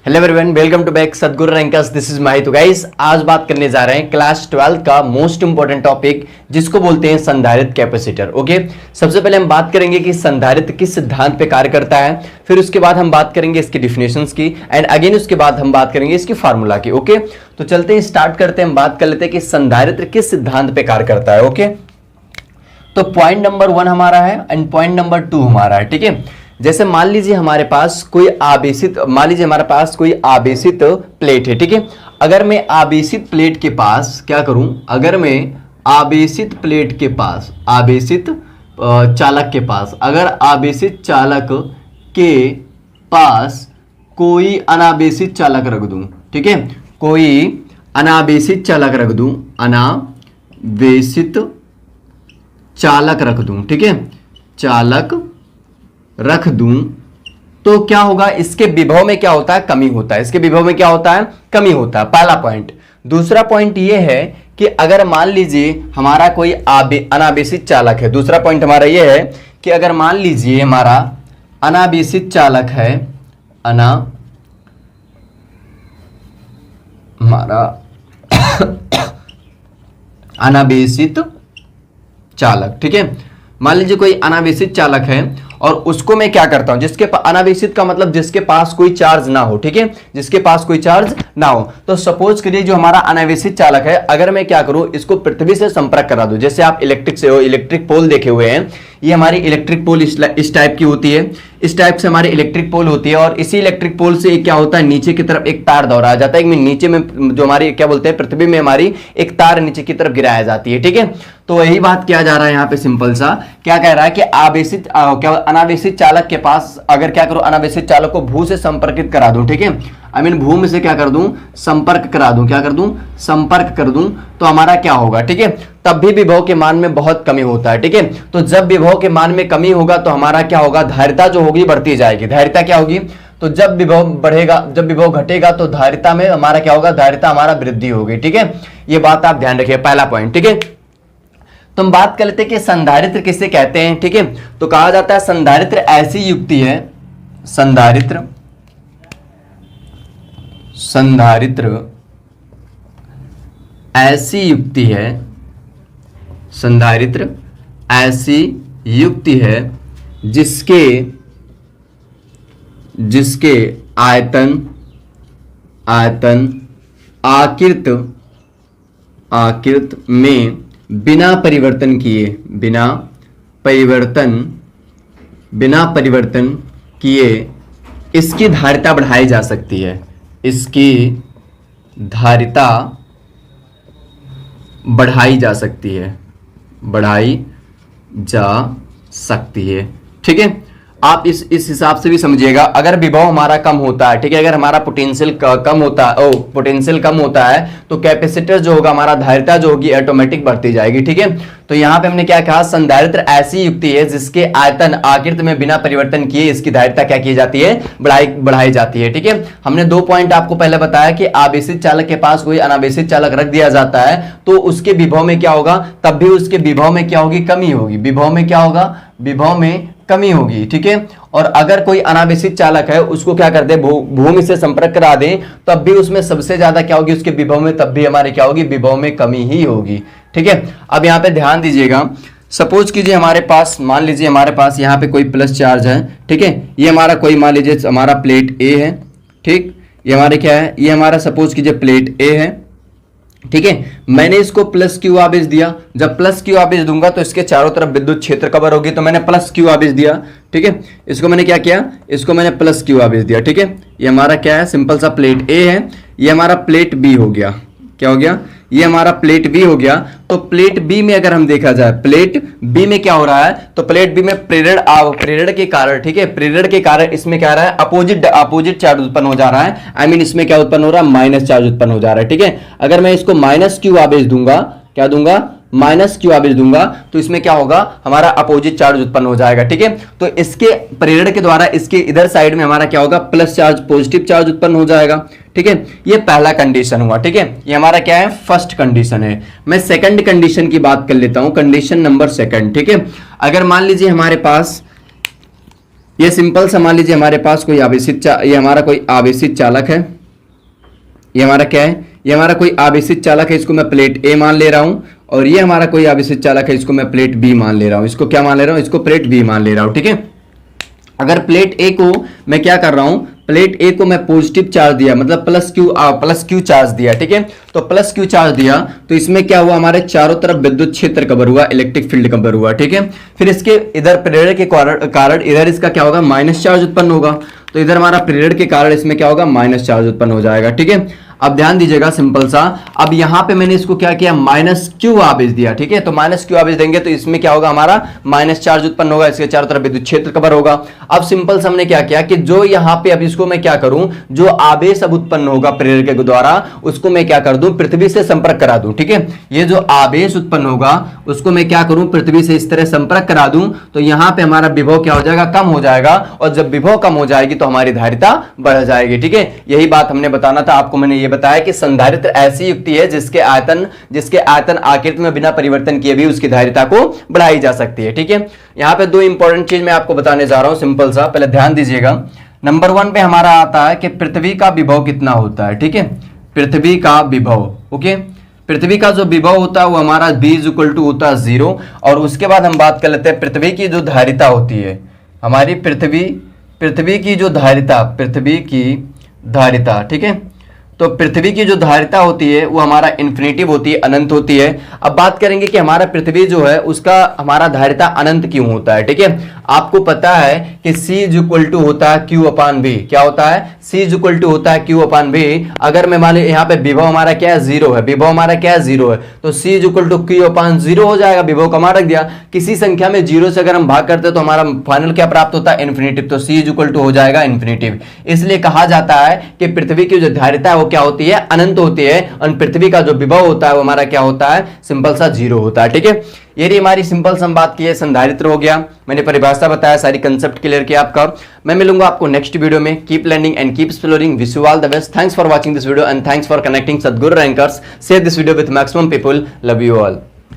Hello everyone, welcome to back Sadguru rankers. This is Mahi. तो guys, आज बात करने जा रहे हैं क्लास 12 का मोस्ट इंपोर्टेंट टॉपिक जिसको बोलते हैं संधारित्र कैपेसिटर। ओके, सबसे पहले हम बात करेंगे कि संधारित्र किस सिद्धांत पे कार्य करता है, फिर उसके बाद हम बात करेंगे इसकी डिफिनेशंस की, एंड अगेन उसके बाद हम बात करेंगे इसकी फार्मूला की। ओके, तो चलते हैं, स्टार्ट करते हैं, हम बात कर लेते हैं कि संधारित्र किस सिद्धांत पे कार्य करता है। ओके, तो पॉइंट नंबर 1 हमारा है एंड पॉइंट नंबर 2 हमारा है। ठीक है, जैसे मान लीजिए हमारे पास कोई आवेशित प्लेट है। ठीक है, अगर मैं आवेशित प्लेट के पास क्या करूं, अगर मैं आवेशित प्लेट के पास, आवेशित चालक के पास, अगर आवेशित चालक के पास कोई अनावेशित चालक रख दूं, ठीक है, कोई अनावेशित चालक रख दूं, अनावेशित चालक रख दूं, ठीक है, चालक रख दूं, तो क्या होगा, इसके विभव में क्या होता है, कमी होता है। इसके विभव में क्या होता है, कमी होता है, पहला पॉइंट। दूसरा पॉइंट ये है कि अगर मान लीजिए हमारा कोई अनावेशित चालक है, दूसरा पॉइंट हमारा ये है कि अगर मान लीजिए हमारा अनावेशित चालक है, अनावेशित चालक, ठीक है, मान लीजिए कोई अनावेशित चालक है और उसको मैं क्या करता हूं, जिसके अनावेशित का मतलब जिसके पास कोई चार्ज ना हो, ठीक है, जिसके पास कोई चार्ज ना हो। तो सपोज करिए जो हमारा अनावेशित चालक है, अगर मैं क्या करूं, इसको पृथ्वी से संपर्क करा दूं, जैसे आप इलेक्ट्रिक पोल देखे हुए हैं, ये हमारी इलेक्ट्रिक पोल इस टाइप की होती है, इस टाइप से हमारी इलेक्ट्रिक पोल होती है, और इसी इलेक्ट्रिक पोल से क्या होता है, नीचे की तरफ एक तार दोहराया जाता है, नीचे में जो हमारी क्या बोलते हैं, पृथ्वी में हमारी एक तार नीचे की तरफ गिराया जाती है। ठीक है, तो यही बात किया जा रहा है यहाँ पे, सिंपल सा क्या कह रहा है कि अनावेशित चालक के पास अगर क्या करो, अनावेशित चालक को भू से संपर्कित करा दूं, ठीक है, आई मीन भू में से क्या कर दूं, संपर्क करा दूं, क्या कर दूं, संपर्क कर दूं, तो हमारा क्या होगा, ठीक है, तब भी विभव के मान में बहुत कमी होता है। ठीक है, तो जब विभव के मान में कमी होगा तो हमारा क्या होगा, धारिता जो होगी बढ़ती जाएगी। धारिता क्या होगी, तो जब विभव बढ़ेगा, जब विभव घटेगा तो धारिता में हमारा क्या होगा, धारिता हमारा वृद्धि होगी। ठीक है, ये बात आप ध्यान रखिए, पहला पॉइंट। ठीक है, तो हम बात कर लेते हैं कि संधारित्र किसे कहते हैं। ठीक है, तो कहा जाता है संधारित्र ऐसी युक्ति है, संधारित्र ऐसी युक्ति है, संधारित्र ऐसी युक्ति है जिसके आयतन आकृत में बिना परिवर्तन किए इसकी धारिता बढ़ाई जा सकती है, इसकी धारिता बढ़ाई जा सकती है। ठीक है, आप इस हिसाब से भी समझिएगा, अगर विभव हमारा कम होता है, ठीक है, अगर हमारा पोटेंशियल कम होता है तो कैपेसिटर जो होगा, हमारा धारिता जो होगी ऑटोमेटिक बढ़ती जाएगी। ठीक है, तो यहां पे हमने क्या कहा, संधारित्र ऐसी युक्ति है जिसके आयतन आकृति में बिना परिवर्तन किए इसकी धारिता क्या की जाती है, बढ़ाई जाती है। ठीक है, हमने 2 पॉइंट आपको पहले बताया कि आवेशित चालक के पास कोई अनावेशित चालक रख दिया जाता है तो उसके विभव में क्या होगा, तब भी उसके विभव में क्या होगी, कमी होगी, विभव में क्या होगा, विभव में कमी होगी। ठीक है, और अगर कोई अनावेशित चालक है उसको क्या कर दे, भूमि से संपर्क करा दें, तब भी उसमें सबसे ज्यादा क्या होगी, उसके विभव में तब भी हमारे क्या होगी, विभव में कमी ही होगी। ठीक है, अब यहाँ पे ध्यान दीजिएगा, सपोज कीजिए हमारे पास, मान लीजिए हमारे पास यहाँ पे कोई प्लस चार्ज है, ठीक है, ये हमारा कोई, मान लीजिए हमारा प्लेट ए है, ठीक, ये हमारे क्या है, ये हमारा सपोज कीजिए प्लेट ए है, ठीक है, मैंने इसको प्लस क्यू आवेश दिया, जब प्लस क्यू आवेश दूंगा तो इसके चारों तरफ विद्युत क्षेत्र कवर होगी, तो मैंने प्लस क्यू आवेश दिया। ठीक है, इसको मैंने क्या किया, इसको मैंने प्लस क्यू आवेश दिया। ठीक है, ये हमारा क्या है, सिंपल सा प्लेट ए है, ये हमारा प्लेट बी हो गया, क्या हो गया, ये हमारा प्लेट बी हो गया। तो प्लेट बी में अगर हम देखा जाए, प्लेट बी में क्या हो रहा है, तो प्लेट बी में प्रेरण के कारण, ठीक है, प्रेरण के कारण इसमें क्या आ रहा है, अपोजिट चार्ज उत्पन्न हो जा रहा है, आई मीन इसमें क्या उत्पन्न हो रहा है, माइनस चार्ज उत्पन्न हो जा रहा है। ठीक है, अगर मैं इसको माइनस क्यू आवेश दूंगा, क्या दूंगा, माइनस क्यू आवेश दूंगा, तो इसमें क्या होगा, हमारा अपोजिट चार्ज उत्पन्न हो जाएगा। ठीक है, तो इसके प्रेरण के द्वारा इसके इधर साइड में हमारा क्या होगा, प्लस चार्ज, पॉजिटिव चार्ज उत्पन्न हो जाएगा। ठीक है, ये पहला कंडीशन हुआ। ठीक है, ये हमारा क्या है, फर्स्ट कंडीशन है। मैं सेकंड कंडीशन की बात कर लेता हूं, कंडीशन नंबर सेकंड। ठीक है, अगर मान लीजिए हमारे पास ये सिंपल सा मान लीजिए हमारे पास कोई ये हमारा कोई आवेशित चालक है। ये हमारा क्या है, ये हमारा कोई आवेशित चालक है, इसको मैं प्लेट ए मान ले रहा हूं, और ये हमारा कोई आवेशित चालक है, इसको मैं प्लेट बी मान ले रहा हूं। इसको क्या मान ले रहा हूं, इसको प्लेट बी मान ले रहा हूं। ठीक है, अगर प्लेट ए को मैं क्या कर रहा हूं, प्लेट ए को मैं पॉजिटिव चार्ज दिया, मतलब प्लस क्यू चार्ज दिया। ठीक है, तो प्लस क्यू चार्ज दिया तो इसमें क्या हुआ, हमारे चारों तरफ विद्युत क्षेत्र कवर हुआ, इलेक्ट्रिक फील्ड कवर हुआ। ठीक है, फिर इसके इधर प्रेरण के कारण इधर इसका क्या होगा, माइनस चार्ज उत्पन्न होगा। तो इधर हमारा प्रेरण के कारण इसमें क्या होगा, माइनस चार्ज उत्पन्न हो जाएगा। ठीक है, अब ध्यान दीजिएगा सिंपल सा, अब यहां पे मैंने इसको क्या किया, माइनस क्यू आवेश दिया। ठीक है, तो माइनस क्यू आवेश देंगे तो इसमें क्या होगा, हमारा माइनस चार्ज उत्पन्न होगा, इसके चारों तरफ विद्युत क्षेत्र कवर होगा। अब सिंपल सा हमने क्या किया कि जो यहां पे अब इसको मैं क्या करूं, जो आवेश अब उत्पन्न होगा प्रेरक के द्वारा उसको मैं क्या कर दूं, पृथ्वी से संपर्क करा दूं। ठीक है, ये जो आवेश उत्पन्न होगा उसको मैं क्या करूं, पृथ्वी से इस तरह संपर्क करा दूं, तो यहां पे हमारा विभव क्या हो जाएगा, कम हो जाएगा, और जब विभव कम हो जाएगी तो हमारी धारिता बढ़ जाएगी। ठीक है, यही बात हमने बताना था आपको, मैंने ये बताया कि संधारित्र ऐसी युक्ति है जिसके आयतन आकृति में बिना परिवर्तन किए भी उसकी धारिता को बढ़ाई जा सकती है। ठीक है, यहां पे दो इंपॉर्टेंट चीज मैं आपको बताने जा रहा हूं, सिंपल सा, पहले ध्यान दीजिएगा। नंबर 1 पे हमारा आता है कि पृथ्वी का विभव कितना होता है। ठीक है, पृथ्वी का विभव, ओके, पृथ्वी का जो विभव होता है वो हमारा v = होता है 0। और उसके बाद हम बात कर लेते हैं पृथ्वी की जो धारिता होती है, हमारी पृथ्वी की जो धारिता, पृथ्वी की धारिता। ठीक है, तो पृथ्वी की जो धारिता होती है वो हमारा इन्फिनिटिव होती है, अनंत होती है। अब बात करेंगे कि हमारा पृथ्वी जो है उसका हमारा धारिता अनंत क्यों होता है। ठीक है, आपको पता है कि C = होता है Q/V। क्या होता है, C = होता है Q/V। अगर मैं मान ली यहाँ पे विभव हमारा क्या है, 0 है, विभव हमारा क्या है, 0 है, तो C = Q/0 हो जाएगा, विभव कमा रख दिया। किसी संख्या में 0 से अगर हम भाग करते हैं तो हमारा फाइनल क्या प्राप्त होता है, इन्फिनिटिव, तो C = हो जाएगा इन्फिनिटिव। इसलिए कहा जाता है कि पृथ्वी की जो धारिता है वो क्या होती है, अनंत होती है, और पृथ्वी का जो विभव होता है वो हमारा क्या होता है, सिंपल सा 0 होता है। ठीक है, ये हमारी सिंपल सा बात की है, संधारित्र हो गया, मैंने परिभाषा बताया, सारी कंसेप्ट क्लियर किया आपका। मैं मिलूंगा आपको नेक्स्ट वीडियो में। Keep learning and keep exploring. Wish you all the best. Thanks for watching this video and thanks for connecting Sadguru Rankers. Share this video with maximum people. Love you all.